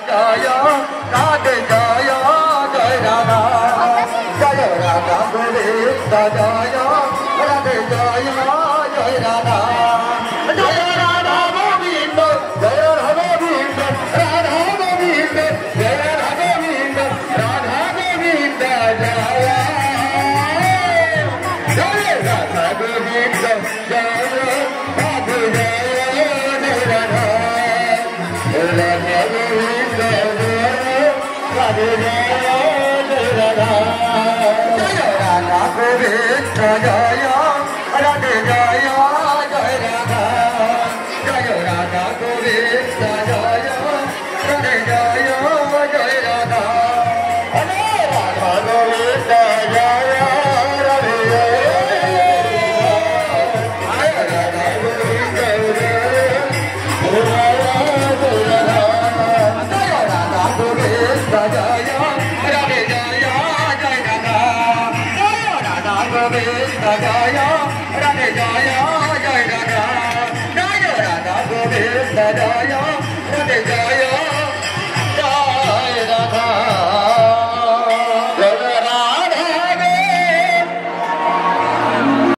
Jai Radhe Jai Jai Radha Jai Radha Govind Jai Radhe Jai Jai Radha Jai Radha Govind Jai Radha Govind Radha Govind Jai Radha Govind Radha Govind Jai Radha Govind Jai Radhe Jai Jai Radha Radha Govind Radhe Jaya Radha Jaya Radha Govinda Jaya Radhe Jaya Jaya Radha Jaya Radha Govinda Jaya Radhe Jaya Jaya Radha Radha Govinda Jaya Radhe Jaya Radha Govinda Jaya Radhe Jaya Jai Radha Jaya Radha Govinda Jaya Radhe Jaya Jai Radha Jaya Radha Govinda Jaya